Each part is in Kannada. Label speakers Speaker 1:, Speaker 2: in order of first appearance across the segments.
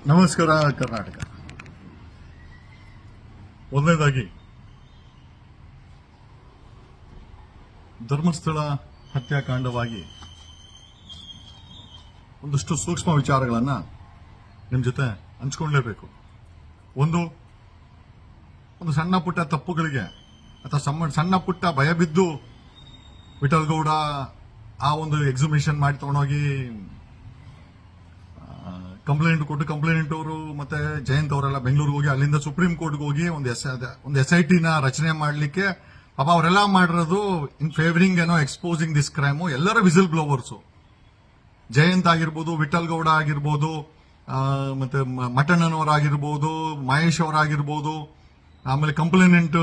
Speaker 1: ನಮಸ್ಕಾರ ಕರ್ನಾಟಕ. ಒಂದನೇದಾಗಿ ಧರ್ಮಸ್ಥಳ ಹತ್ಯಾಕಾಂಡವಾಗಿ ಒಂದಷ್ಟು ಸೂಕ್ಷ್ಮ ವಿಚಾರಗಳನ್ನ ನಿಮ್ಮ ಜೊತೆ ಹಂಚಿಕೊಳ್ಳಲೇಬೇಕು. ಒಂದು ಸಣ್ಣ ಪುಟ್ಟ ತಪ್ಪುಗಳಿಗೆ ಅಥವಾ ಸಣ್ಣ ಪುಟ್ಟ ಭಯ ಬಿದ್ದು ವಿಠಲ್ ಗೌಡ ಆ ಒಂದು ಎಕ್ಸಿಬಿಷನ್ ಮಾಡಿ ತಗೊಂಡೋಗಿ ಕಂಪ್ಲೇಂಟ್ ಕೊಟ್ಟು ಕಂಪ್ಲೇಂಟ್ ಅವರು ಮತ್ತೆ ಜಯಂತ್ ಅವರೆಲ್ಲ ಬೆಂಗಳೂರಿಗೆ ಹೋಗಿ ಅಲ್ಲಿಂದ ಸುಪ್ರೀಂ ಕೋರ್ಟ್ಗೆ ಹೋಗಿ ಒಂದು SIT ನ ರಚನೆ ಮಾಡಲಿಕ್ಕೆ ಪಾಪ ಅವರೆಲ್ಲ ಮಾಡಿರೋದು ಇನ್ ಫೇವರಿಂಗ್ ಎಕ್ಸ್ಪೋಸಿಂಗ್ ದಿಸ್ ಕ್ರೈಮು. ಎಲ್ಲರ ವಿಸಿಲ್ ಬ್ಲೋವರ್ಸು, ಜಯಂತ್ ಆಗಿರ್ಬೋದು, ವಿಠಲ್ ಗೌಡ ಆಗಿರ್ಬೋದು, ಮತ್ತೆ ಮಠಣ್ಣನವರಾಗಿರ್ಬೋದು, ಮಹೇಶ್ ಅವರಾಗಿರ್ಬೋದು, ಆಮೇಲೆ ಕಂಪ್ಲೇನೆಂಟ್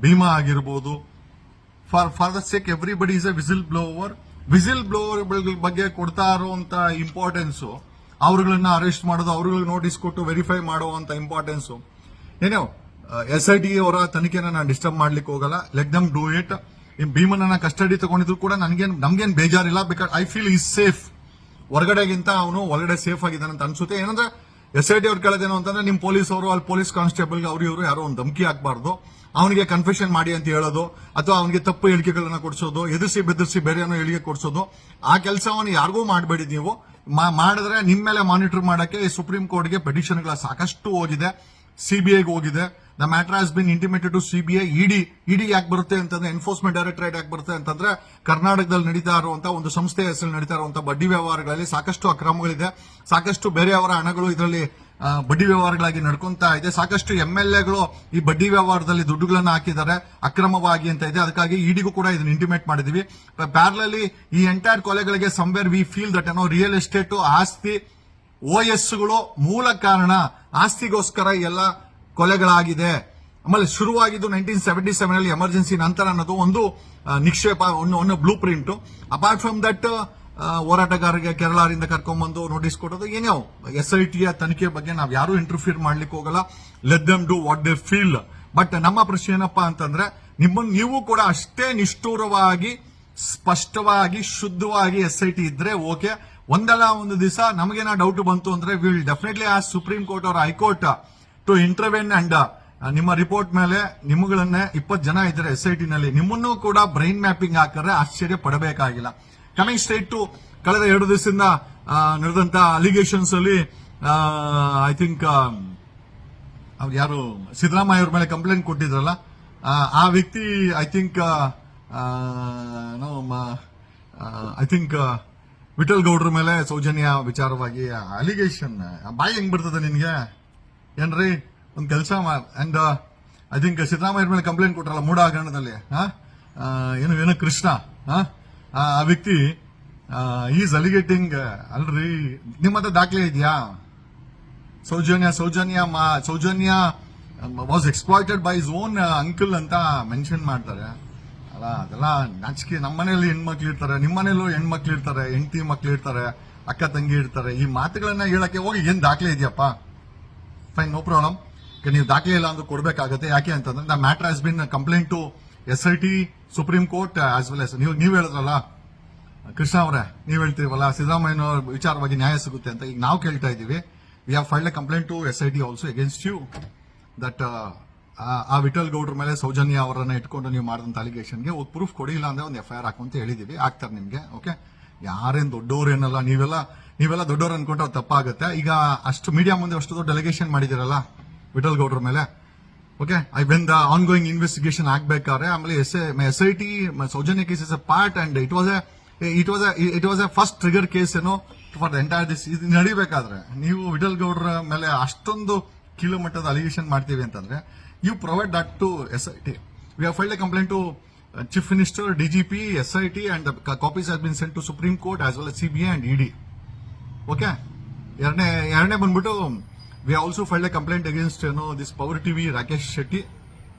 Speaker 1: ಭೀಮಾ ಆಗಿರ್ಬೋದು. For the sake everybody is A whistle blower. Whistle blower ಬಗ್ಗೆ ಕೊಡ್ತಾ ಇರುವಂತ ಇಂಪಾರ್ಟೆನ್ಸ್, ಅವ್ರುಗಳನ್ನ ಅರೆಸ್ಟ್ ಮಾಡೋದು, ಅವ್ರಿಗೆ ನೋಟಿಸ್ ಕೊಟ್ಟು ವೆರಿಫೈ ಮಾಡುವಂತ ಇಂಪಾರ್ಟೆನ್ಸ್ ಏನೋ SIT ಅವರ ತನಿಖೆನ ನಾನು ಡಿಸ್ಟರ್ಬ್ ಮಾಡ್ಲಿಕ್ಕೆ ಹೋಗಲ್ಲ. Let them do it. ಭೀಮನನ್ನ ಕಸ್ಟಡಿ ತಗೊಂಡಿದ್ರು ಕೂಡ ನಮ್ಗೇನ್ ಬೇಜಾರಿಲ್ಲ. Because I feel he's safe. ಹೊರಗಡೆಗಿಂತ ಅವನು ಒಳಗಡೆ ಸೇಫ್ ಆಗಿದ್ದಾನೆ ಅಂತ ಅನ್ಸುತ್ತೆ. ಏನಂದ್ರೆ SIT ಅವ್ರು ಕೇಳೋದೇನು ಅಂತಂದ್ರೆ ನಿಮ್ ಪೊಲೀಸ್ ಅವರು ಅಲ್ಲಿ ಪೊಲೀಸ್ ಕಾನ್ಸ್ಟೇಬಲ್ ಅವ್ರು ಇವರು ಯಾರೋ ಒಂದು ಧಮಕಿ ಹಾಕಬಾರ್ದು, ಅವನಿಗೆ ಕನ್ಫೆಷನ್ ಮಾಡಿ ಅಂತ ಹೇಳೋದು, ಅಥವಾ ಅವನಿಗೆ ತಪ್ಪು ಹೇಳಿಕೆಗಳನ್ನ ಕೊಡಿಸೋದು, ಎದುರಿಸಿ ಬೆದರಿಸಿ ಬೇರೆ ಏನೋ ಹೇಳಿಕೆ ಕೊಡಿಸೋದು, ಆ ಕೆಲಸವನ್ನು ಯಾರಿಗೂ ಮಾಡಬೇಡಿ. ನೀವು ಮಾಡಿದ್ರೆ ನಿಮ್ ಮೇಲೆ ಮಾನಿಟರ್ ಮಾಡಕ್ಕೆ ಸುಪ್ರೀಂ ಕೋರ್ಟ್ಗೆ ಪೆಟಿಷನ್ಗಳ ಸಾಕಷ್ಟು ಹೋಗಿದೆ, CBIಗೆ ಹೋಗಿದೆ. The matter has been intimated to CBI. ED ಯಾಕೆ ಬರುತ್ತೆ ಅಂತಂದ್ರೆ, ಎನ್ಫೋರ್ಸ್ಮೆಂಟ್ ಡೈರೆಕ್ಟರೇಟ್ ಯಾಕೆ ಬರುತ್ತೆ ಅಂತಂದ್ರೆ, ಕರ್ನಾಟಕದಲ್ಲಿ ನಡೀತಾ ಇರುವಂತಹ ಒಂದು ಸಂಸ್ಥೆಯ ಹೆಸರು ನಡೀತಾ ಇರುವಂತಹ ಬಡ್ಡಿ ವ್ಯವಹಾರಗಳಲ್ಲಿ ಸಾಕಷ್ಟು ಅಕ್ರಮಗಳಿದೆ, ಸಾಕಷ್ಟು ಬೇರೆಯವರ ಹಣಗಳು ಇದರಲ್ಲಿ ಬಡ್ಡಿ ವ್ಯವಹಾರಗಳಾಗಿ ನಡ್ಕೊಂತಾ ಇದೆ. ಸಾಕಷ್ಟು MLAಗಳು ಈ ಬಡ್ಡಿ ವ್ಯವಹಾರದಲ್ಲಿ ದುಡ್ಡುಗಳನ್ನ ಹಾಕಿದ್ದಾರೆ ಅಕ್ರಮವಾಗಿ ಅಂತ ಇದೆ. ಅದಕ್ಕಾಗಿ ಇಡಿಗೂ ಕೂಡ ಇದನ್ನ ಇಂಟಿಮೇಟ್ ಮಾಡಿದೀವಿ. ಪ್ಯಾರಲಲ್ಲಿ ಈ ಎಂಟೈರ್ ಕೊಲೆಗಳಿಗೆ somewhere we feel that real estate ಆಸ್ತಿ OSಗಳು ಮೂಲ ಕಾರಣ. ಆಸ್ತಿಗೋಸ್ಕರ ಎಲ್ಲ ಕೊಲೆಗಳಾಗಿದೆ. ಆಮೇಲೆ ಶುರುವಾಗಿದ್ದು 1977 ಅಲ್ಲಿ ಎಮರ್ಜೆನ್ಸಿ ನಂತರ ಅನ್ನೋದು ಒಂದು ನಿಕ್ಷೇಪ, ಒಂದು blue print. Apart from that ಹೋರಾಟಗಾರರಿಗೆ ಕೇರಳದಿಂದ ಕರ್ಕೊಂಡ್ಬಂದು ನೋಟಿಸ್ ಕೊಡೋದು, ಏನೋ SIT ತನಿಖೆ ಬಗ್ಗೆ ನಾವು ಯಾರು ಇಂಟರ್ಫಿಯರ್ ಮಾಡ್ಲಿಕ್ಕೆ ಹೋಗಲ್ಲ. Let them do what they feel. But ನಮ್ಮ ಪ್ರಶ್ನೆ ಏನಪ್ಪಾ ಅಂತಂದ್ರೆ, ನೀವು ಕೂಡ ಅಷ್ಟೇ ನಿಷ್ಠೂರವಾಗಿ, ಸ್ಪಷ್ಟವಾಗಿ, ಶುದ್ಧವಾಗಿ SIT ಇದ್ರೆ ಓಕೆ. ಒಂದಲ್ಲ ಒಂದು ದಿವಸ ನಮಗೇನ ಡೌಟ್ ಬಂತು ಅಂದ್ರೆ will definitely as supreme court ಅವರ ಹೈಕೋರ್ಟ್ ಟು ಇಂಟರ್ವೆನ್ ಅಂಡ್ ನಿಮ್ಮ ರಿಪೋರ್ಟ್ ಮೇಲೆ ನಿಮ್ಮಗಳನ್ನೇ 20 ಜನ ಇದ್ದಾರೆ SIT ನಲ್ಲಿ, ನಿಮ್ಮನ್ನು ಕೂಡ ಬ್ರೈನ್ ಮ್ಯಾಪಿಂಗ್ ಹಾಕಿದ್ರೆ ಆಶ್ಚರ್ಯ ಪಡಬೇಕಾಗಿಲ್ಲ. ಕಮಿಂಗ್ ಸ್ಟ್ರೈಟ್ ಟು ಕಳೆದ 2 ದಿವಸದಿಂದ ನಡೆದಂತ ಅಲಿಗೇಷನ್ಸ್ ಅಲ್ಲಿ ಐ ಥಿಂಕ್ ಯಾರು ಸಿದ್ದರಾಮಯ್ಯ ಅವ್ರ ಮೇಲೆ ಕಂಪ್ಲೇಂಟ್ ಕೊಟ್ಟಿದ್ರಲ್ಲ, ಆ ವ್ಯಕ್ತಿ ಐ ಥಿಂಕ್ ವಿಠಲ್ ಗೌಡ್ರ ಮೇಲೆ ಸೌಜನ್ಯ ವಿಚಾರವಾಗಿ ಅಲಿಗೇಷನ್. ಬಾಯಿ ಹೆಂಗ್ ಬರ್ತದೆ ನಿನ್ಗೆ ಏನ್ರಿ? ಒಂದ್ ಕೆಲಸ ಅಂಡ್ ಐ ಥಿಂಕ್ ಸಿದ್ದರಾಮಯ್ಯ ಮೇಲೆ ಕಂಪ್ಲೇಂಟ್ ಕೊಟ್ರಲ್ಲ ಮೂಡ ಹಗರಣದಲ್ಲಿ, ಏನು ಕೃಷ್ಣ, ಆ ವ್ಯಕ್ತಿ ಈಸ್ ಅಲಿಗೇಟಿಂಗ್. ಅಲ್ರಿ, ನಿಮ್ಮ ಹತ್ರ ದಾಖಲೆ ಇದೆಯಾ? Soujanya was exploited by his own uncle ಅಂತ ಮೆನ್ಷನ್ ಮಾಡ್ತಾರೆ. ಅಲ್ಲ, ಅದೆಲ್ಲ ನಾಚಿಕೆ. ನಮ್ಮ ಮನೆಯಲ್ಲಿ ಹೆಣ್ಮಕ್ಳು ಇರ್ತಾರೆ, ನಿಮ್ಮ ಮನೇಲೂ ಹೆಣ್ಮಕ್ಳು ಇರ್ತಾರೆ, ಹೆಂಡತಿ ಮಕ್ಳು ಇರ್ತಾರೆ, ಅಕ್ಕ ತಂಗಿ ಇರ್ತಾರೆ. ಈ ಮಾತುಗಳನ್ನ ಹೇಳಕ್ಕೆ ಹೋಗಿ ಏನ್ ದಾಖಲೆ ಇದೆಯಪ್ಪ? Fine, no problem. ನೀವು ದಾಖಲೆ ಇಲ್ಲ ಅಂದ್ರೆ ಕೊಡ್ಬೇಕಾಗತ್ತೆ. ಯಾಕೆ ಅಂತಂದ್ರೆ the matter has been complaint to SIT, supreme court as well as ನೀವು ಹೇಳಿದ್ರಲ್ಲ ಕೃಷ್ಣ ಅವರೇ, ನೀವು ಹೇಳ್ತೀವಲ್ಲ ಸಿದ್ದರಾಮಯ್ಯ ವಿಚಾರವಾಗಿ ನ್ಯಾಯ ಸಿಗುತ್ತೆ ಅಂತ. ಈಗ ನಾವು ಕೇಳ್ತಾ ಇದೀವಿ, we have filed a complaint to SIT also against you that ಆ ವಿಠಲ್ ಗೌಡ್ರ ಮೇಲೆ ಸೌಜನ್ಯ ಅವರನ್ನ ಇಟ್ಕೊಂಡು ನೀವು ಮಾಡಿದಂತ ಅಲಿಗೇಷನ್ಗೆ ಪ್ರೂಫ್ ಕೊಡಿಲ್ಲ ಅಂದ್ರೆ ಒಂದು FIR ಹಾಕುವಂತ ಹೇಳಿದೀವಿ. ಆಗ್ತಾರೆ ನಿಮ್ಗೆ. ಓಕೆ, ಯಾರೇನ್ ದೊಡ್ಡವ್ರೇನಲ್ಲ, ನೀವೆಲ್ಲ ದೊಡ್ಡವ್ರು ಅನ್ಕೊಂಡ್ರೆ ತಪ್ಪಾಗುತ್ತೆ. ಈಗ ಅಷ್ಟು ಮೀಡಿಯಾ ಮುಂದೆ ಅಷ್ಟು ದೊಡ್ಡ ಡೆಲಿಗೇಷನ್ ಮಾಡಿದಿರಲ್ಲ ವಿಠಲ್ ಗೌಡ್ರ ಮೇಲೆ. Okay, I when the ongoing investigation ಆಗ್ಬೇಕಾದ್ರೆ ಆಮೇಲೆ SIT Soujanya case is a part and it was a first trigger case for the entire this. ಇದು ನಡಿಬೇಕಾದ್ರೆ ನೀವು ವಿಠಲ್ ಗೌಡ್ರ ಮೇಲೆ ಅಷ್ಟೊಂದು ಕೀಳು ಮಟ್ಟದ ಅಲಿಗೇಷನ್ ಮಾಡ್ತೀವಿ ಅಂತಂದ್ರೆ you provide that to SIT. We have filed a complaint to Chief Minister, DGP, SIT, and the copies have been sent to Supreme Court as well as CBI and ED. Okay? ಎರಡನೇ ಬಂದ್ಬಿಟ್ಟು we have also filed a complaint against this Power TV Rakesh Shetty.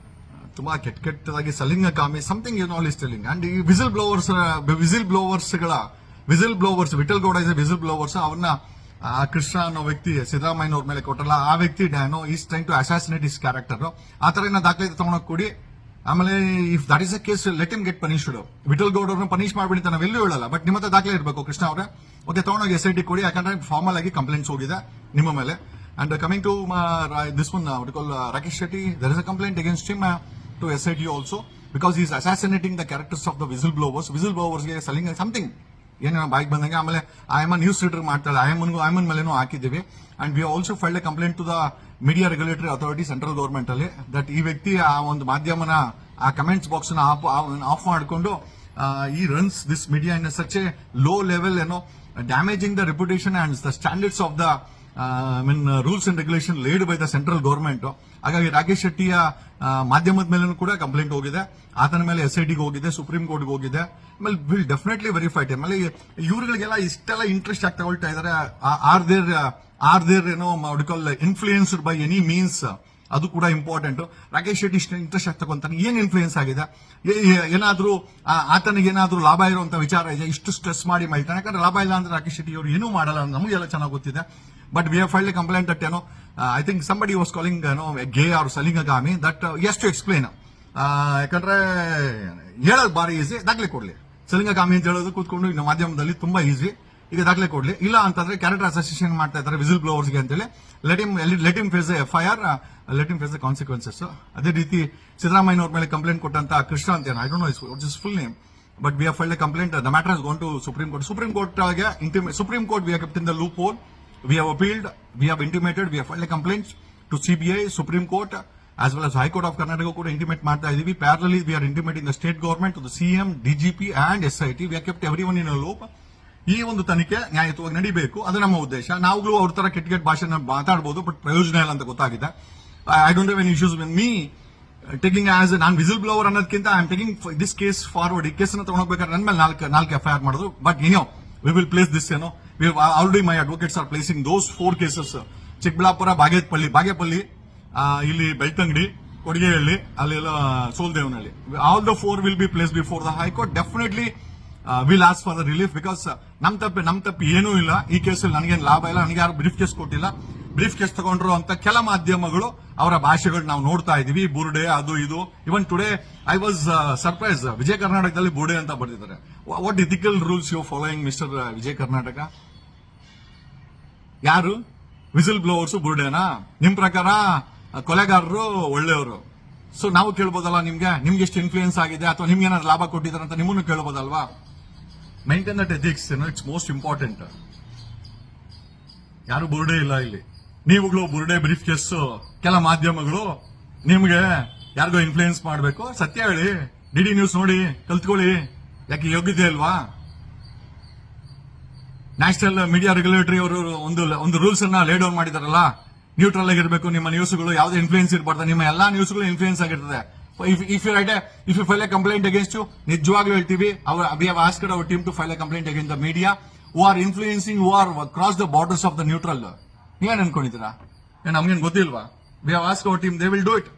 Speaker 1: ತುಂಬಾ ಕೆಟ್ಟದಾಗಿ ಸಲಿಂಗ ಕಾಮಿ something all is telling. And ಈ whistle blowers Vittal Gowda is whistle blowers. ಅವನ್ನ ಆ ಕೃಷ್ಣ ಅನ್ನೋ ವ್ಯಕ್ತಿ ಸಿದ್ದರಾಮಯ್ಯನವ್ರ ಮೇಲೆ ಕೊಟ್ಟಲ್ಲ, ಆ ವ್ಯಕ್ತಿ is trying to assassinate his character. ಆ ತರ ದಾಖಲೆ ತಗೊಂಡೋಗಿ ಕೊಡಿ. ಆಮೇಲೆ if that is a case let him get punished. Vittal Gowd ಅವ್ರನ್ನ ಪನಿಷ್ ಮಾಡ್ಬಿಡಿ ಅಂತ ನಾವೆಲ್ಲೂ ಹೇಳಲ್ಲ, ಬಟ್ ನಿಮ್ಮ ಹತ್ರ ದಾಖಲೆ ಇರಬೇಕು ಕೃಷ್ಣ ಅವರೇ. ಓಕೆ, ತಗೊಂಡೋಗಿ SIT ಕೊಡಿ, ಯಾಕಂದ್ರೆ ಫಾರ್ಮಲ್ ಆಗಿ ಕಂಪ್ಲೇಂಟ್ಸ್ ಹೋಗಿದೆ ನಿಮ್ಮ ಮೇಲೆ. And coming to this one Rakesh Shetty, there is a complaint against him to SIT also, because he's assassinating the characters of the whistle ಬ್ಲೋವರ್ಸ್ಗೆ ಸೆಲ್ಲಿಂಗ್ ಸಮಥಿಂಗ್ ಏನೋ ಬಾಯ್ಗೆ ಬಂದಂಗೆ. ಆಮೇಲೆ ಐಎಮ್ ನ್ಯೂಸ್ ರೀಡರ್ ಮಾಡ್ತಾಳೆ, ಐಎಮ್ಎನ್ ಮೇಲೇನೂ ಹಾಕಿದ್ದೀವಿ. And we also filed a complaint to the media regulatory authority central government ಅಲ್ಲಿ, ದಟ್ ಈ ವ್ಯಕ್ತಿ ಆ ಒಂದು ಮಾಧ್ಯಮನ ಆ ಕಮೆಂಟ್ಸ್ ಬಾಕ್ಸ್ ನ ಆಫ್ ಮಾಡಿಕೊಂಡು ಈ runs this media in such a low level, ಏನೋ damaging the reputation and the standards of the rules and regulation laid by the central government. ಹಾಗಾಗಿ ರಾಕೇಶ್ ಶೆಟ್ಟಿಯ ಮಾಧ್ಯಮದ ಮೇಲೂ ಕೂಡ ಕಂಪ್ಲೇಂಟ್ ಹೋಗಿದೆ, ಆತನ ಮೇಲೆ SITಗೆ ಹೋಗಿದೆ, ಸುಪ್ರೀಂ ಕೋರ್ಟ್ಗೆ ಹೋಗಿದೆ. ಆಮೇಲೆ ವಿಲ್ ಡೆಫಿನೆಟ್ಲಿ ವೆರಿಫೈ ಇಟ್. ಆಮೇಲೆ ಇವ್ರುಗಳಿಗೆಲ್ಲ ಇಷ್ಟೆಲ್ಲ ಇಂಟ್ರೆಸ್ಟ್ ಆಗಿ ತಗೊಳ್ತಾ ಇದಾರೆ, ಆರ್ ದೇರ್ ಏನೋ ಇನ್ಫ್ಲೂಯೆನ್ಸ್ಡ್ ಬೈ ಎನಿ ಮೀನ್ಸ್, ಅದು ಕೂಡ ಇಂಪಾರ್ಟೆಂಟ್. ರಾಕೇಶ್ ಶೆಟ್ಟಿ ಇಷ್ಟು ಇಂಟ್ರೆಸ್ಟ್ ಆಗಿ ತಗೊಂತಾನೆ, ಏನ್ ಇನ್ಫ್ಲೂಯೆನ್ಸ್ ಆಗಿದೆ, ಏನಾದ್ರೂ ಆತನಿಗೆ ಏನಾದ್ರೂ ಲಾಭ ಇರುವಂತ ವಿಚಾರ ಇದೆ, ಇಷ್ಟು ಸ್ಟ್ರೆಸ್ ಮಾಡಿ ಮಾಡ್ತಾನೆ. ಯಾಕಂದ್ರೆ ಲಾಭ ಇಲ್ಲ ಅಂದ್ರೆ ರಾಕೇಶ್ ಶೆಟ್ಟಿ ಅವರು ಏನೂ ಮಾಡಲ್ಲ, ನಮಗೆಲ್ಲ ಚೆನ್ನಾಗಿ ಗೊತ್ತಿದೆ. But we have filed a complaint that ಏನೋ I think somebody was calling gay or ಸೆಲ್ಲಿಂಗ್ ಅ ಗಾಮಿ, ದಟ್ ಎಸ್ ಟು ಎಕ್ಸ್ಪ್ಲೇನ್. ಯಾಕಂದ್ರೆ ಹೇಳೋದು ಬಾರಿ ಈಸಿ, ದಾಖಲೆ ಕೊಡ್ಲಿ. ಸೆಲ್ಲಿಂಗ್ ಅ ಗಾಮಿ ಅಂತ ಹೇಳೋದು ಕೂತ್ಕೊಂಡು ಇನ್ನು ಮಾಧ್ಯಮದಲ್ಲಿ ತುಂಬಾ ಈಸಿ. ಈಗ ದಾಖಲೆ ಕೊಡ್ಲಿ, ಇಲ್ಲ ಅಂತಂದ್ರೆ ಕ್ಯಾರೆಕ್ಟರ್ ಅಸೋಸಿಯೇಷನ್ ಮಾಡ್ತಾ ಇದ್ದಾರೆ ವಿಸಿಲ್ ಬ್ಲೋವರ್ಸ್ಗೆ ಅಂತೇಳಿ, let him face FIR, let him face the consequences. ಅದೇ ರೀತಿ ಸಿದ್ದರಾಮಯ್ಯನವ್ರ ಮೇಲೆ ಕಂಪ್ಲೇಂಟ್ ಕೊಟ್ಟಂತ ಕೃಷ್ಣ ಅಂತ I don't know his full name, but we have filed a complaint. The matter has gone to supreme court. Supreme court we have kept in the loop hole. We have appealed, we have intimated, we have filed a complaint to CBI, Supreme Court, as well as High Court of Karnataka ಕೂಡ ಇಂಟಿಮೇಟ್ ಮಾಡ್ತಾ ಇದೀವಿ. Parallelly, we are intimating the state government, to the CM, DGP and SIT. We have kept everyone in a loop. ಈ ಒಂದು ತನಿಖೆ ನ್ಯಾಯಯುತವಾಗಿ ನಡೀಬೇಕು, ಅದು ನಮ್ಮ ಉದ್ದೇಶ. ನಾವುಗಳು ಅವ್ರ ತರ ಕೆಟ್ಟ ಭಾಷೆನ ಮಾತಾಡಬಹುದು, ಬಟ್ ಪ್ರಯೋಜನ ಇಲ್ಲ ಅಂತ ಗೊತ್ತಾಗಿದೆ. I don't have any issues with me taking as ನಾನು ವಿಸಿಲ್ ಬ್ಲೋವರ್ ಅನ್ನೋದಕ್ಕಿಂತ I am taking this case forward. ಈ ಕೇಸನ್ನ ತಗೊಂಡೋಗ್ಬೇಕಾದ್ರೆ ನನ್ನ ಮೇಲೆ ನಾಲ್ಕು FIR ಮಾಡೋದು. But we will place this, we have already, my advocates are placing those 4 cases. Chikkaballapur, Bagepalli, ಇಲ್ಲಿ ಬೆಳ್ತಂಗಡಿ, ಕೊಡಿಗೆಹಳ್ಳಿ, ಅಲ್ಲೆಲ್ಲ Soldevanahalli. All the 4 will be placed before the High Court. Definitely we'll ask for the relief, because ನಮ್ ತಪ್ಪು ಏನೂ ಇಲ್ಲ ಈ ಕೇಸಲ್ಲಿ. ನನಗೇನು ಲಾಭ ಇಲ್ಲ, ನನಗೆ ಯಾರು ಬ್ರೀಫ್ ಕೇಸ್ ಕೊಟ್ಟಿಲ್ಲ. ಬ್ರೀಫ್ ಕೇಸ್ ತಗೊಂಡ್ರು ಅಂತ ಕೆಲ ಮಾಧ್ಯಮಗಳು ಅವರ ಭಾಷೆಗಳು ನಾವು ನೋಡ್ತಾ ಇದೀವಿ, ಬುರ್ಡೆ ಅದು ಇದು. Even today I was surprise, Vijaya ಕರ್ನಾಟಕದಲ್ಲಿ ಬುರ್ಡೆ ಅಂತ ಬರ್ತಿದ್ದಾರೆ. What ethical rules you following mister Vijaya Karnataka? ಯಾರು ವಿಸಿಲ್ ಬ್ಲೋವರ್ಸ್ ಬುರ್ಡೆನಾ? ನಿಮ್ ಪ್ರಕಾರ ಕೊಲೆಗಾರರು ಒಳ್ಳೆಯವರು. ಸೊ ನಾವು ಕೇಳ್ಬೋದಲ್ಲ, ನಿಮ್ಗೆ ಎಷ್ಟು ಇನ್ಫ್ಲೂಯೆನ್ಸ್ ಆಗಿದೆ, ಅಥವಾ ನಿಮ್ಗೆ ಏನಾದ್ರು ಲಾಭ ಕೊಟ್ಟಿದ್ದಾರೆ ಅಂತ ನಿಮ್ಮನ್ನು ಕೇಳ್ಬೋದಲ್ವಾ? Maintain that ethics, it's most important. ಯಾರು ಬುರ್ಡೆ ಇಲ್ಲ ಇಲ್ಲಿ. ನೀವುಗಳು ಬುರ್ಡೆ ಬ್ರೀಫ್ ಕೇಸ್ ಕೆಲ ಮಾಧ್ಯಮಗಳು ನಿಮ್ಗೆ ಯಾರಿಗೋ ಇನ್ಫ್ಲೂಯೆನ್ಸ್ ಮಾಡಬೇಕು. ಸತ್ಯ ಹೇಳಿ, DD ನ್ಯೂಸ್ ನೋಡಿ ಕಲ್ತ್ಕೊಳ್ಳಿ. ಯಾಕೆ ಯೋಗ್ಯತೆ ಅಲ್ವಾ? ನ್ಯಾಷನಲ್ ಮೀಡಿಯಾ ರೆಗ್ಯುಲೇಟರಿ ಅವರು ಒಂದು ರೂಲ್ಸ್ ಅನ್ನ ಲೇ ಡೌನ್ ಮಾಡಿದಾರಲ್ಲ, ನ್ಯೂಟ್ರಲ್ ಆಗಿರ್ಬೇಕು ನಿಮ್ಮ ನ್ಯೂಸ್ಗಳು, ಯಾವುದೇ ಇನ್ಫ್ಲೂಯೆನ್ಸ್ ಇರಬಾರ್ದು. ನಿಮ್ಮ ಎಲ್ಲಾ ನ್ಯೂಸ್ಗಳು ಇನ್ಫ್ಲೂಯೆನ್ಸ್ ಆಗಿರ್ತದೆ. If you file a complaint against you, ನಿಜವಾಗ್ಲೂ ಹೇಳ್ತೀವಿ, we have asked our team to file a complaint against the media who are influencing, who are cross the borders of the neutral. ನೀವೇನ್ ಅನ್ಕೊಂಡಿದ್ದೀರಾ? ನಮ್ಗೇನು ಗೊತ್ತಿಲ್ವಾ? We have asked our team, they will do it.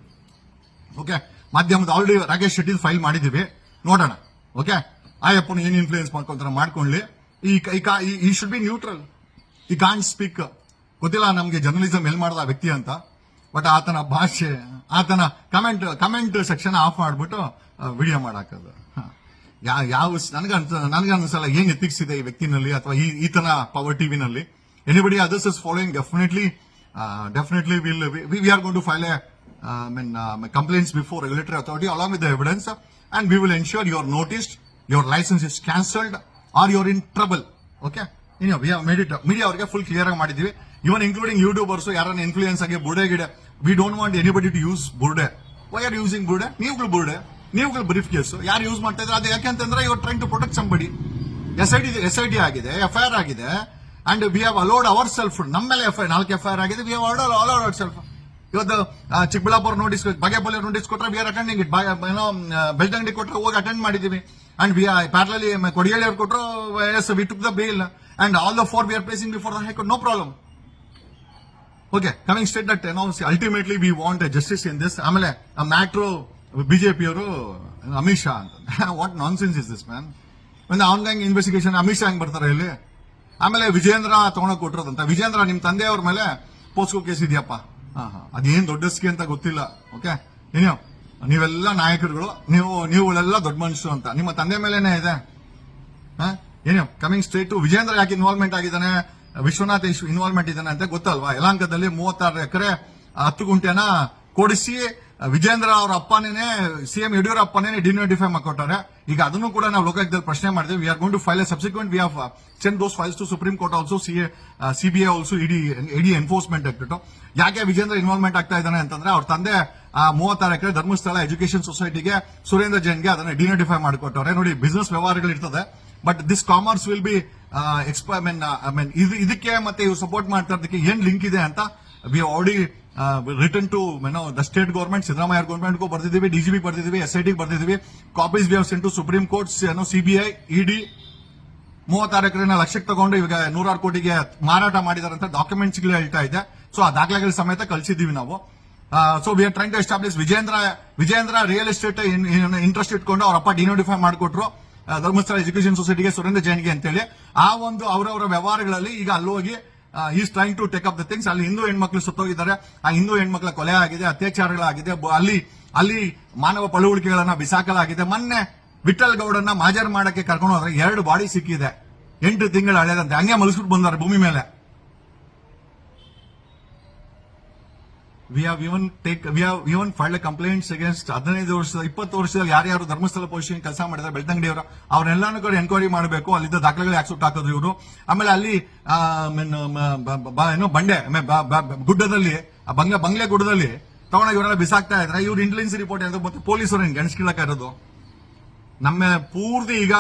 Speaker 1: Okay, ಮಾಧ್ಯಮದ ಆಲ್ರೆಡಿ ರಾಕೇಶ್ ಶೆಟ್ಟಿ ಫೈಲ್ ಮಾಡಿದೀವಿ, ನೋಡೋಣ. ಓಕೆ, ಆಯಪ್ಪನ ಏನ್ ಇನ್ಫ್ಲೂಯೆನ್ಸ್ ಮಾಡ್ಕೊಂತಾರೆ ಮಾಡ್ಕೊಳ್ಳಿ. ಈ ಶುಡ್ ಬಿ ನ್ಯೂಟ್ರಲ್. ಈ ಕಾಂಟ್ ಸ್ಪೀಕ್. ಗೊತ್ತಿಲ್ಲ ನಮ್ಗೆ ಜರ್ನಲಿಸಂ ಎಲ್ಲಿ ಮಾಡ್ದ ಆ ವ್ಯಕ್ತಿ ಅಂತ, ಬಟ್ ಆತನ ಭಾಷೆ, ಆತನ ಕಮೆಂಟ್ ಸೆಕ್ಷನ್ ಆಫ್ ಮಾಡ್ಬಿಟ್ಟು ವಿಡಿಯೋ ಮಾಡಾಕೋದು ಯಾವ ನನಗನ್ಸಲ್ಲ ಏನ್ ಎಥಿಕ್ಸ್ ಇದೆ ಈ ವ್ಯಕ್ತಿನಲ್ಲಿ, ಅಥವಾ ಈತನ ಪವರ್ ಟಿವಿನಲ್ಲಿ. Anybody others is following, definitely we are going to file a complaints before regulatory authority along with the evidence, and we will ensure you are noticed, your license is cancelled, or you are in trouble. Okay, we have made it media ಅವರಿಗೆ ಫುಲ್ ಕ್ಲಿಯರ್ ಆಗಿ ಮಾಡಿದೀವಿ. ಇವನ್ ಇನ್ಕ್ಲೂಡಿಂಗ್ ಯೂಟ್ಯೂಬರ್ಸ್ ಯಾರನ್ನ ಇನ್ಫ್ಲೂಯೆನ್ಸ್ ಆಗಿ ಬುರ್ಡೆ ಗಿಡೆ, we don't want anybody to use ಬುರ್ಡೆ. ವೈ ಆರ್ ಯೂಸಿಂಗ್ ಬುರ್ಡೆ? ನೀವುಗಳು ಬ್ರೀಫ್ ಕೇಸ್ ಯಾರು ಯೂಸ್ ಮಾಡ್ತಾ ಇದ್ರೆ ಅದು ಯಾಕೆಂತಂದ್ರೆ you are trying to protect somebody. SIT ಆಗಿದೆ, FIR ಆಗಿದೆ, and we have allowed our self. ನಮ್ಮ ಮೇಲೆ 4 FIR ಆಗಿದೆ, we have allowed our self. ಇವತ್ತು ಚಿಕ್ಕಬಳ್ಳಾಪುರ ನೋಟಿಸ್, ಬಾಗೇಪಲ್ಲಿ ನೋಟಿಸ್ ಕೊಟ್ಟರೆ we R attending it. Belthangady ಕೊಟ್ಟರೆ ಹೋಗಿ ಅಟೆಂಡ್ ಮಾಡಿದೀವಿ. ಅಂಡ್ ವಿ ಪ್ಯಾರಲಲಿ ಕೊಡಿಗೇಳಿ ಅವ್ರು ಕೊಟ್ಟರು, yes we took the bail, and all the 4 we are placing before the high court, no problem. Okay, coming state that ultimately we want a justice in this. ಆಮೇಲೆ ಮ್ಯಾಟ್ರೋ ಬಿಜೆಪಿಯವರು ಅಮಿತ್ ಶಾ ಅಂತ, what nonsense is this man? ಒಂದು ಆನ್ಲೈನ್ ಇನ್ವೆಸ್ಟಿಗೇಷನ್ ಅಮಿತ್ ಶಾ ಹೆಂಗ್ ಬರ್ತಾರೆ ಇಲ್ಲಿ? ಆಮೇಲೆ ವಿಜೇಂದ್ರ ತಗೊಂಡೋಗಿ ಕೊಟ್ಟಿರೋದಂತ. ವಿಜೇಂದ್ರ ನಿಮ್ ತಂದೆಯವ್ರ ಮೇಲೆ ಪೋಸ್ಕೋ ಕೇಸ್ ಇದೆಯಪ್ಪ. ಅದೇನ್ ದೊಡ್ಡ ಸ್ಕಿ ಅಂತ ಗೊತ್ತಿಲ್ಲ. ಓಕೆ, ನೀವೆಲ್ಲ ನಾಯಕರುಗಳು, ನೀವುಗಳೆಲ್ಲ ದೊಡ್ಡ ಮನುಷ್ಯರು ಅಂತ ನಿಮ್ಮ ತಂದೆ ಮೇಲೇನೆ ಇದೆ. ಏನು ಕಮಿಂಗ್ ಸ್ಟ್ರೇಟ್ ಟು ವಿಜೇಂದ್ರ ಯಾಕೆ ಇನ್ವಾಲ್ವ್ಮೆಂಟ್ ಆಗಿದ್ದಾನೆ, ವಿಶ್ವನಾಥ್ ಇನ್ವಾಲ್ವ್ಮೆಂಟ್ ಇದ್ದಾನೆ ಅಂತ ಗೊತ್ತಲ್ವಾ. ಯಲಾಂಕದಲ್ಲಿ 36 ಎಕರೆ 10 ಗುಂಟೆನ ಕೊಡಿಸಿ ವಿಜೇಂದ್ರ ಅವ್ರ ಅಪ್ಪನೇ ಸಿಎಂ ಯಡಿಯೂರಪ್ಪನೇ ಡಿನೋಟಿಫೈ ಮಾಡ್ಕೊಟ್ಟಾರೆ. ಈಗ ಅದನ್ನು ಕೂಡ ನಾವು ಲೋಕಾಯುಕ್ತದಲ್ಲಿ ಪ್ರಶ್ನೆ ಮಾಡಿದ್ವಿ. We are going to file a subsequent we have send those files to supreme court also, CBI also, ED enforcement ಆಗ್ಬಿಟ್ಟು ಯಾಕೆ ವಿಜೇಂದ್ರ ಇನ್ವಾಲ್ವ್ಮೆಂಟ್ ಆಗ್ತಾ ಇದ್ದಾನೆ ಅಂತಂದ್ರೆ ಅವ್ರ ತಂದೆ 36 ಎಕರೆ ಧರ್ಮಸ್ಥಳ ಎಜುಕೇಶನ್ ಸೊಸೈಟಿಗೆ ಸುರೇಂದ್ರ ಜೈನ್ಗೆ ಅದನ್ನ ಡಿನೋಟಿಫೈ ಮಾಡಿಕೊಟ್ಟವ್ರೆ. ನೋಡಿ, ಬಿಸಿನೆಸ್ ವ್ಯವಹಾರಗಳು ಇರ್ತದೆ, but this commerce will be ಇದಕ್ಕೆ ಮತ್ತೆ ಇವ್ರು ಸಪೋರ್ಟ್ ಮಾಡ್ತಾ ಇದ್ದಕ್ಕೆ ಏನ್ ಲಿಂಕ್ ಇದೆ ಅಂತ we already written to the state government, Siddaramaiah ಗವರ್ಮೆಂಟ್ಗೂ ಬರ್ದಿದ್ದೀವಿ, ಡಿಜಿಪಿ ಬರ್ದಿದ್ದೀವಿ, SIT ಬರ್ದಿದ್ದೀವಿ. Copies we have sent to supreme court, CBI, ED 36 ಎಕರೆನ ಲಕ್ಷಕ್ಕೆ ತಗೊಂಡು ಇವಾಗ 106 ಕೋಟಿಗೆ ಮಾರಾಟ ಮಾಡಿದಾರೆ ಅಂತ ಡಾಕ್ಯುಮೆಂಟ್ಸ್ ಹೇಳ್ತಾ ಇದೆ. ಸೊ ಆ ದಾಖಲೆಗಳ ಸಮೇತ ಕಳಿಸಿದ್ದೀವಿ ನಾವು. So we are trying to establish Vijendra real estate interest ಇಟ್ಕೊಂಡು ಅವ್ರ ಅಪ್ಪ ಡಿನೋಟಿಫೈ ಮಾಡಿಕೊಟ್ರು ಧರ್ಮಸ್ಥಳ ಎಜುಕೇಶನ್ ಸೊಸೈಟಿಗೆ, ಸುರೇಂದ್ರ ಜೈನ್ಗೆ ಅಂತೇಳಿ. ಆ ಒಂದು ಅವರವರ ವ್ಯವಹಾರಗಳಲ್ಲಿ ಈಗ ಅಲ್ಲೋಗಿ is trying to take up the things. ಅಲ್ಲಿ ಹಿಂದೂ ಹೆಣ್ಮಕ್ಳು ಸುತ್ತೋಗಿದ್ದಾರೆ, ಆ ಹಿಂದೂ ಹೆಣ್ಮಕ್ಳ ಕೊಲೆ ಆಗಿದೆ, ಅತ್ಯಾಚಾರಗಳಾಗಿದೆ, ಅಲ್ಲಿ ಮಾನವ ಪಳುವಳಿಕೆಗಳನ್ನ ಬಿಸಾಕಲಾಗಿದೆ. ಮೊನ್ನೆ ವಿಠಲ್ ಗೌಡನ್ನ ಮಾಜರ್ ಮಾಡಕ್ಕೆ ಕರ್ಕೊಂಡು ಹೋದ್ರೆ 2 ಬಾಡಿ ಸಿಕ್ಕಿದೆ, 8 ತಿಂಗಳ ಹಳೆದಂತೆ, ಹಂಗೆ ಮಲಗಿಸ್ಬಿಟ್ಟು ಬಂದಾರೆ ಭೂಮಿ ಮೇಲೆ. We have even filed complaints against 15 ವರ್ಷದ 20 ವರ್ಷದಲ್ಲಿ ಯಾರ್ಯಾರು ಧರ್ಮಸ್ಥಳ ಪೊಸಿಷನ್ ಕೆಲಸ ಮಾಡಿದ್ದಾರೆ ಬೆಳ್ತಂಗಡಿ ಅವರು, ಅವ್ರನ್ನೆಲ್ಲಾನು ಕೂಡ ಎನ್ಕ್ವೈರಿ ಮಾಡಬೇಕು. ಅಲ್ಲಿದ್ದ ದಾಖಲೆಗಳು ಯಾಕೆ ಸುಟ್ಟು ಹಾಕೋದು ಇವರು. ಆಮೇಲೆ ಅಲ್ಲಿ ಬಂಡೆ ಗುಡ್ಡದಲ್ಲಿ, ಬಂಗ್ಲೆ ಗುಡ್ಡದಲ್ಲಿ ತಗೊಂಡಾಗ ಇವರೆಲ್ಲ ಬಿಸಾಕ್ತಾ ಇದ್ರೆ ಇವ್ರು ಇಂಟೆಲಿಜೆನ್ಸ್ ರಿಪೋರ್ಟ್ ಅಂತ ಮತ್ತೆ ಪೊಲೀಸರು ಗಣಿಸ್ಕಿಳಕ ಇರೋದು. ನಮ್ಮ ಪೂರ್ತಿ ಈಗ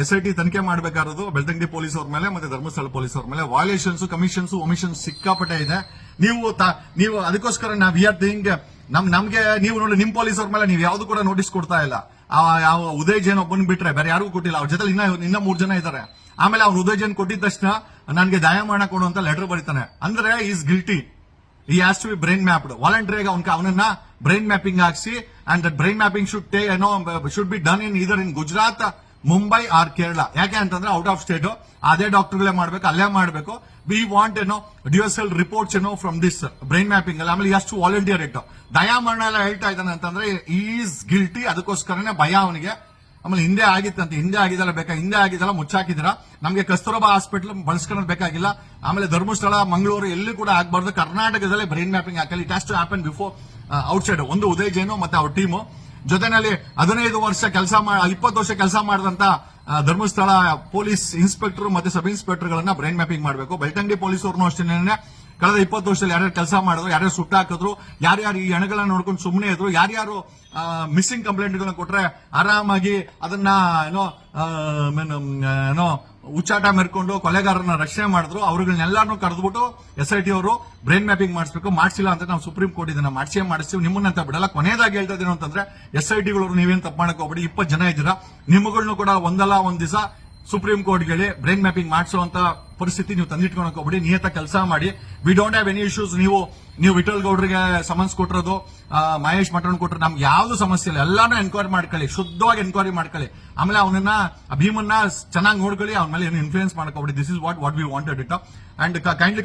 Speaker 1: SIT ತನಿಖೆ ಮಾಡಬೇಕಾಗಿರೋದು ಬೆಳ್ತಂಗಡಿ ಪೊಲೀಸ್ ಅವ್ರ ಮೇಲೆ ಮತ್ತೆ ಧರ್ಮಸ್ಥಳ ಪೊಲೀಸ್ ಅವ್ರ ಮೇಲೆ. ವಾಲ್ಯೂಷನ್ಸ್, ಕಮಿಷನ್ಸ್, ಒಮಿಷನ್ಸ್ ಸಿಕ್ಕಾಪಟ್ಟೆ ಇದೆ. ನೀವು ಅದಕ್ಕೋಸ್ಕರ ನಾವು ವಿ ಆರ್ ಥಿಂಗ್ ನಮ್ಗೆ ನೀವು ನೋಡಿ ನಿಮ್ ಪೊಲೀಸ್ ಅವ್ರ ಮೇಲೆ ನೀವು ಯಾವ್ದು ಕೂಡ ನೋಟಿಸ್ ಕೊಡ್ತಾ ಇಲ್ಲ. ಯಾವ ಉದಯ್ ಜೈನ್ ಒಬ್ಬನ್ ಬಿಟ್ರೆ ಬೇರೆ ಯಾರಿಗೂ ಕೊಟ್ಟಿಲ್ಲ. ಅವ್ರ ಜೊತೆ ಇನ್ನ 3 ಜನ ಇದ್ದಾರೆ. ಆಮೇಲೆ ಅವ್ನು ಉದಯ್ ಜೈನ್ ಕೊಟ್ಟಿದ ತಕ್ಷಣ ನನಗೆ ದಯಾಮರಣ ಕೊಡು ಅಂತ ಲೆಟರ್ ಬರೀತಾನೆ. ಅಂದ್ರೆ is guilty. He has to be brain mapped. ವಾಲಂಟರಿಯಾಗಿ ಅವನನ್ನ ಬ್ರೈನ್ ಮ್ಯಾಪಿಂಗ್ ಹಾಕ್ಸಿ, and that brain mapping should be done in either in Gujarat, Mumbai or Kerala. ಯಾಕೆ ಅಂತಂದ್ರೆ ಔಟ್ ಆಫ್ ಸ್ಟೇಟ್ ಅದೇ ಡಾಕ್ಟರ್ಗಳೇ ಮಾಡ್ಬೇಕು, ಅಲ್ಲೇ ಮಾಡಬೇಕು. We want dual reports from this brain mapping ಅಲ್ಲಿ. ಆಮೇಲೆ ಎಷ್ಟು ವಾಲಂಟಿಯರ್ ಇಟ್ಟು ದಯಾಮರಣ ಎಲ್ಲ ಹೇಳ್ತಾ ಇದ್ದಾನೆ ಅಂತಂದ್ರೆ ಈಸ್ ಗಿಲ್ಟಿ. ಅದಕ್ಕೋಸ್ಕರನೇ ಭಯ ಅವನಿಗೆ. ಆಮೇಲೆ ಹಿಂದೆ ಆಗಿತ್ತಂತೆ, ಹಿಂದೆ ಆಗಿದ್ದಲ್ಲ ಮುಚ್ಚಾಕಿದಿರ. ನಮಗೆ ಕಸ್ತೂರಬಾ ಹಾಸ್ಪಿಟಲ್ ಬಳಸ್ಕೊಳ್ಳೋದು ಬೇಕಾಗಿಲ್ಲ. ಆಮೇಲೆ ಧರ್ಮಸ್ಥಳ, ಮಂಗಳೂರು ಎಲ್ಲಿ ಕೂಡ ಆಗ್ಬಾರ್ದು. ಕರ್ನಾಟಕದಲ್ಲೇ ಬ್ರೈನ್ ಮ್ಯಾಪಿಂಗ್ ಹಾಕಲಿ. It has to happen before outside. ಒಂದು ಉದಯ್ ಜೈನು ಮತ್ತೆ ಅವ್ರ ಟೀಮು ಜೊತೆನಲ್ಲಿ 15 ವರ್ಷ 20 ವರ್ಷ ಕೆಲಸ ಮಾಡಿದಂತ ಧರ್ಮಸ್ಥಳ ಪೊಲೀಸ್ ಇನ್ಸ್ಪೆಕ್ಟರ್ ಮತ್ತೆ ಸಬ್ ಇನ್ಸ್ಪೆಕ್ಟರ್ ಗಳನ್ನ ಬ್ರೈನ್ ಮ್ಯಾಪಿಂಗ್ ಮಾಡಬೇಕು. ಬೆಳ್ತಂಗಡಿ ಪೊಲೀಸ್ ಅವ್ರನ್ನೂ ಅಷ್ಟೇ ಕಳೆದ 20 ವರ್ಷದಲ್ಲಿ ಯಾರ್ಯಾರು ಕೆಲಸ ಮಾಡಿದ್ರು, ಯಾರ್ಯಾರು ಸುಟ್ಟಾಕಿದ್ರು, ಯಾರ್ಯಾರು ಈ ಹಣಗಳನ್ನ ನೋಡ್ಕೊಂಡು ಸುಮ್ಮನೆ ಇದ್ರು, ಯಾರ್ಯಾರು ಮಿಸ್ಸಿಂಗ್ ಕಂಪ್ಲೇಂಟ್ಗಳನ್ನ ಕೊಟ್ರೆ ಆರಾಮಾಗಿ ಅದನ್ನ ಉಚ್ಚಾಟ ಮೆರ್ಕೊಂಡು ಕೊಲೆಗಾರರನ್ನ ರಕ್ಷಣೆ ಮಾಡಿದ್ರು, ಅವ್ರಗಳನ್ನೆಲ್ಲಾನು ಕರೆದ್ಬಿಟ್ಟು SIT ಅವರು ಬ್ರೈನ್ ಮ್ಯಾಪಿಂಗ್ ಮಾಡಿಸ್ಬೇಕು. ಮಾಡಿಸಿಲ್ಲ ಅಂತ ನಾವು ಸುಪ್ರೀಂ ಕೋರ್ಟ್ ಇದನ್ನ ಮಾಡಿಸ್ತೀವಿ, ನಿಮ್ಮನ್ನಂತ ಬಿಡಲ್ಲ. ಕೊನೆಯದಾಗಿ ಹೇಳ್ತಾ ಇದ್ದೀವಿ ಅಂತಂದ್ರೆ SIT ಗಳು ನೀವೇನ್ ತಪ್ಪು ಮಾಡಕ್ ಹೋಗ್ಬೇಡಿ. 20 ಜನ ಇದ್ದೀರಾ, ನಿಮ್ಮಗಳನ್ನೂ ಕೂಡ ಒಂದಲ್ಲ ಒಂದ್ ದಿವಸ ಸುಪ್ರೀಂ ಕೋರ್ಟ್ ಗೆ ಬ್ರೈನ್ ಮ್ಯಾಪಿಂಗ್ ಮಾಡಿಸುವಂತ ಪರಿಸ್ಥಿತಿ ನೀವು ತಂದಿಟ್ಕೊಳಕ್ ಹೋಗ್ಬೇಡಿ. ನಿಯತ ಕೆಲಸ ಮಾಡಿ. We don't have any issues. ನೀವು ವಿಠಲ್ ಗೌಡ್ರಿಗೆ ಸಮನ್ಸ್ ಕೊಟ್ಟಿರೋದು, ಮಹೇಶ್ ಮಠನ್ ಕೊಟ್ಟರು, ನಮ್ಗೆ ಯಾವ್ದು ಸಮಸ್ಯೆ ಇಲ್ಲ. ಎಲ್ಲಾನು ಎನ್ಕ್ವೈರಿ ಮಾಡ್ಕೊಳ್ಳಿ, ಶುದ್ಧವಾಗಿ ಎನ್ಕ್ವೈರಿ ಮಾಡ್ಕೊಳ್ಳಿ. ಆಮೇಲೆ ಅವನನ್ನ ಭೀಮನ್ನ ಚೆನ್ನಾಗಿ ನೋಡ್ಕೊಳ್ಳಿ, ಅವನ ಮೇಲೆ ಏನು ಇನ್ಫ್ಲೂಯೆನ್ಸ್ ಮಾಡ್ಕೋಬೇಡಿ. This is what we wanted it. And kindly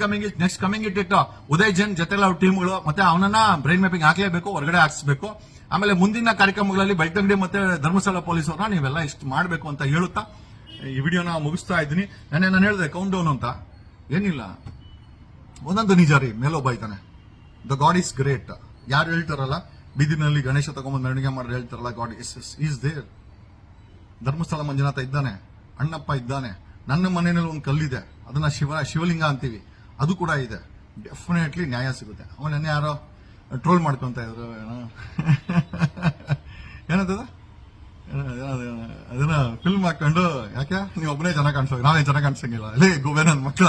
Speaker 1: coming it Uday Jain ಜೊತೆ ಅವ್ರ ಟೀಮ್ಗಳು ಮತ್ತೆ ಅವನನ್ನ ಬ್ರೈನ್ ಮ್ಯಾಪಿಂಗ್ ಹಾಕ್ಲೇಬೇಕು, ಹೊರಗಡೆ ಹಾಕ್ಸ್ಬೇಕು. ಆಮೇಲೆ ಮುಂದಿನ ಕಾರ್ಯಕ್ರಮಗಳಲ್ಲಿ ಬೆಳ್ತಂಗಡಿ ಮತ್ತೆ ಧರ್ಮಸ್ಥಳ ಪೊಲೀಸ್ ಅವ್ರನ್ನ ನೀವೆಲ್ಲ ಇಷ್ಟು ಮಾಡಬೇಕು ಅಂತ ಹೇಳುತ್ತಾ ಈ ವಿಡಿಯೋನ ಮುಗಿಸ್ತಾ ಇದ್ದೀನಿ. ನಾನು ಹೇಳಿದೆ ಕೌಂಟ್ ಡೌನ್ ಅಂತ, ಏನಿಲ್ಲ, ಒಂದೊಂದು ನಿಜ ರೀ. ಮೇಲೊಬ್ಬ ಇದ್ದಾನೆ, ದ ಗಾಡ್ ಈಸ್ ಗ್ರೇಟ್. ಯಾರು ಹೇಳ್ತಾರಲ್ಲ ಬೀದಿನಲ್ಲಿ ಗಣೇಶ ತಗೊಂಡ್ಬಂದು ಅಡುಗೆ ಮಾಡಿ ಹೇಳ್ತಾರಲ್ಲ, God is there. Dharmasthala Manjunatha ಇದ್ದಾನೆ, ಅಣ್ಣಪ್ಪ ಇದ್ದಾನೆ. ನನ್ನ ಮನೆಯಲ್ಲಿ ಒಂದು ಕಲ್ಲಿದೆ, ಅದನ್ನ ಶಿವಲಿಂಗ ಅಂತೀವಿ, ಅದು ಕೂಡ ಇದೆ. ಡೆಫಿನೆಟ್ಲಿ ನ್ಯಾಯ ಸಿಗುತ್ತೆ. ಅವನನ್ನೇ ಯಾರೋ ಟ್ರೋಲ್ ಮಾಡ್ಕೊಂತ ಇದ್ರು, ಏನಂತದ ಅದನ್ನ ಫಿಲ್ಮ್ ಹಾಕೊಂಡು, ಯಾಕೆ ನೀವು ಒಬ್ಬನೇ ಚೆನ್ನಾಗಿ ಕಾಣಿಸೋ, ನಾನೇ ಚೆನ್ನಾಗಿ ಕಾಣಿಸಂಗಿಲ್ಲ, ಅಲ್ಲೇ ಗೋವೆ ನನ್ನ ಮಕ್ಕಳ.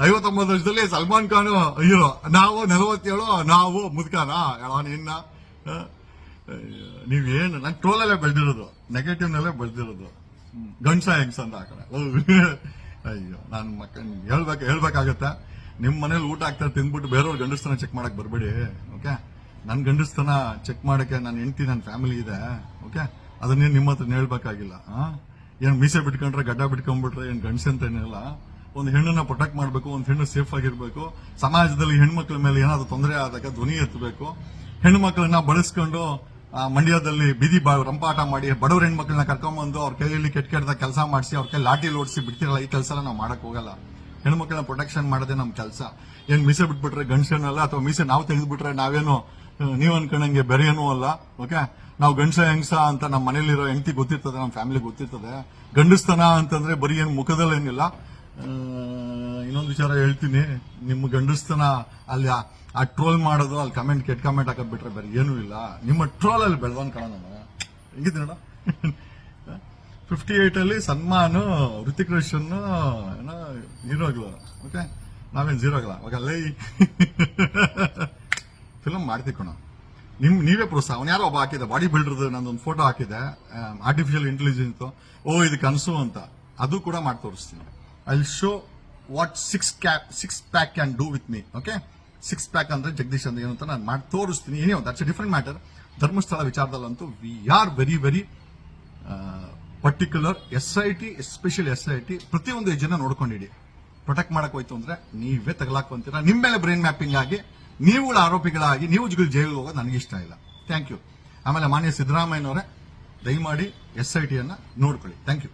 Speaker 1: 59 ವರ್ಷದಲ್ಲಿ ಸಲ್ಮಾನ್ ಖಾನ್ ಹೀರೋ, ನಾವು 47, ನಾವು ಮುದ್ಕಾನ ನಿನ್ನ. ನೀವೇನು ನಂಗೆ ಟ್ರೋಲಲ್ಲೇ ಬೆಳೆದಿರೋದು, ನೆಗೆಟಿವ್ನಲ್ಲೇ ಬೆಳೆದಿರೋದು. ಗಂಡ್ಸ ಹೆಂಗ್ಸ ಅಂತ ಆ ಕಡೆ. ಅಯ್ಯೋ, ನಾನು ಹೇಳ್ಬೇಕಾಗತ್ತೆ. ನಿಮ್ ಮನೇಲಿ ಊಟ ಆಗ್ತಾರೆ ತಿಂದ್ಬಿಟ್ಟು ಬೇರೆಯವ್ರ ಗಂಡಸ್ತನ ಚೆಕ್ ಮಾಡಕ್ ಬರ್ಬೇಡಿ. ಓಕೆ, ನನ್ ಗಂಡಸ್ತನ ಚೆಕ್ ಮಾಡಕ್ಕೆ ನನ್ನ ಹೆಂಡತಿ, ನನ್ನ ಫ್ಯಾಮಿಲಿ ಇದೆ. ಓಕೆ, ಅದನ್ನೇನು ನಿಮ್ಮ ಹತ್ರ ಹೇಳ್ಬೇಕಾಗಿಲ್ಲ. ಏನ್ ಮೀಸೆ ಬಿಟ್ಕೊಂಡ್ರೆ, ಗಡ್ಡ ಬಿಟ್ಕೊಂಡ್ಬಿಟ್ರೆ ಏನ್ ಗಂಡಸ ಅಂತ ಏನಿಲ್ಲ. ಒಂದು ಹೆಣ್ಣನ್ನ ಪ್ರೊಟೆಕ್ಟ್ ಮಾಡಬೇಕು, ಒಂದು ಹೆಣ್ಣು ಸೇಫ್ ಆಗಿರ್ಬೇಕು. ಸಮಾಜದಲ್ಲಿ ಹೆಣ್ಮಕ್ಳ ಮೇಲೆ ಏನಾದ್ರು ತೊಂದರೆ ಆದಾಗ ಧ್ವನಿ ಎತ್ತಬೇಕು. ಹೆಣ್ಮಕ್ಳನ್ನ ಬಳಸ್ಕೊಂಡು ಮಂಡ್ಯದಲ್ಲಿ ಬೀದಿ ರಂಪಾಟ ಮಾಡಿ ಬಡವ್ರ ಹೆಣ್ಮಕ್ಳನ್ನ ಕರ್ಕೊಂಡ್ಬಂದು ಅವ್ರ ಕೈಯಲ್ಲಿ ಕೆಟ್ಟ ಕೆಲಸ ಮಾಡಿಸಿ ಅವ್ರ ಕೈ ಲಾಠಿ ಲೋಡಿಸಿ ಬಿಡ್ತಿರಲ್ಲ. ಈ ಕೆಲಸ ನಾವು ಮಾಡಕ್ ಹೋಗಲ್ಲ. ಹೆಣ್ಮಕ್ಳನ್ನ ಪ್ರೊಟೆಕ್ಷನ್ ಮಾಡೋದೇ ನಮ್ ಕೆಲಸ. ಏನ್ ಮೀಸೆ ಬಿಟ್ಬಿಟ್ರೆ ಗಂಡಸನಲ್ಲ, ಅಥವಾ ಮೀಸೆ ನಾವು ತೆಗೆದ್ಬಿಟ್ರೆ ನಾವೇನು ನೀವ್ ಅನ್ಕೊಂಡಂಗೆ ಬೇರೆ ಏನೂ ಅಲ್ಲ. ಓಕೆ, ನಾವು ಗಂಡಸ ಹೆಂಗಸ ಅಂತ ನಮ್ಮ ಮನೇಲಿರೋ ಹೆಂಡತಿ ಗೊತ್ತಿರ್ತದೆ, ನಮ್ಮ ಫ್ಯಾಮಿಲಿ ಗೊತ್ತಿರ್ತದೆ. ಗಂಡಸ್ತನ ಅಂತಂದ್ರೆ ಬರೀ ಏನ್ ಮುಖದಲ್ಲಿ ಏನಿಲ್ಲ. ಇನ್ನೊಂದು ವಿಚಾರ ಹೇಳ್ತೀನಿ, ನಿಮ್ಮ ಗಂಡಸ್ತನ ಅಲ್ಲಿ ಆ ಟ್ರೋಲ್ ಮಾಡೋದು, ಅಲ್ಲಿ ಕಮೆಂಟ್ ಕೆಟ್ಟ ಕಮೆಂಟ್ ಹಾಕದ್ ಬಿಟ್ರೆ ಬೇರೆ ಏನೂ ಇಲ್ಲ. ನಿಮ್ಮ ಟ್ರೋಲ್ ಅಲ್ಲಿ ಬೆಳೆದವನ್ ಕಣ ನಾನು. ಹೆಂಗಿದ್ ನೋಡ 58 ಅಲ್ಲಿ ಸನ್ಮಾನ್, ಋತಿಕ್ ರೋಷನ್ ಏನೋ ಹೀರೋಗಳು. ಓಕೆ, ನಾವೇನ್ ಜೀರೋಗಳ ಅಲ್ಲೇ ಫಿಲಮ್ ಮಾಡ್ತೀವಿ ಕಣ. ನೀವೇ ಪ್ರೋತ್ಸಾಹ. ಅವ್ನು ಯಾರೋ ಒಬ್ಬ ಹಾಕಿದೆ ಬಾಡಿ ಬಿಲ್ಡರ್ದು ನಂದೊಂದು ಫೋಟೋ ಹಾಕಿದೆ, ಆರ್ಟಿಫಿಷಿಯಲ್ ಇಂಟೆಲಿಜೆನ್ಸ್. ಇದು ಕನಸು ಅಂತ, ಅದು ಕೂಡ ಮಾಡಿ ತೋರಿಸ್ತೀನಿ. I will show what six pack can do with me. Okay, 6 pack ಅಂದ್ರೆ ಜಗದೀಶ್ ಅಂದ್ರೆ ಏನು ಅಂತ ನಾನು ಮಾಡಿ ತೋರಿಸ್ತೀನಿ. ಏನೋ that's a different matter. Dharmasthala ವಿಚಾರದಲ್ಲಂತೂ we are very very particular. SIT, especially SIT ಪ್ರತಿಯೊಂದು ಹೆಜ್ಜೆನ ನೋಡ್ಕೊಂಡಿಡಿ. ಪ್ರೊಟೆಕ್ಟ್ ಮಾಡಕ್ ಹೋಯ್ತು ಅಂದ್ರೆ ನೀವೇ ತಗಲಾಕೊಂತೀರಾ. ನಿಮ್ಮ ಮೇಲೆ ಬ್ರೈನ್ ಮ್ಯಾಪಿಂಗ್ ಆಗಿ ನೀವುಗಳ ಆರೋಪಿಗಳಾಗಿ ನೀವು ಜೈಲಿಗೆ ಹೋಗೋದು ನನಗಿಷ್ಟ ಇಲ್ಲ. Thank you. ಆಮೇಲೆ ಮಾನ್ಯ ಸಿದ್ದರಾಮಯ್ಯನವರೇ, ದಯಮಾಡಿ SIT ಅನ್ನ ನೋಡ್ಕೊಳ್ಳಿ. Thank you.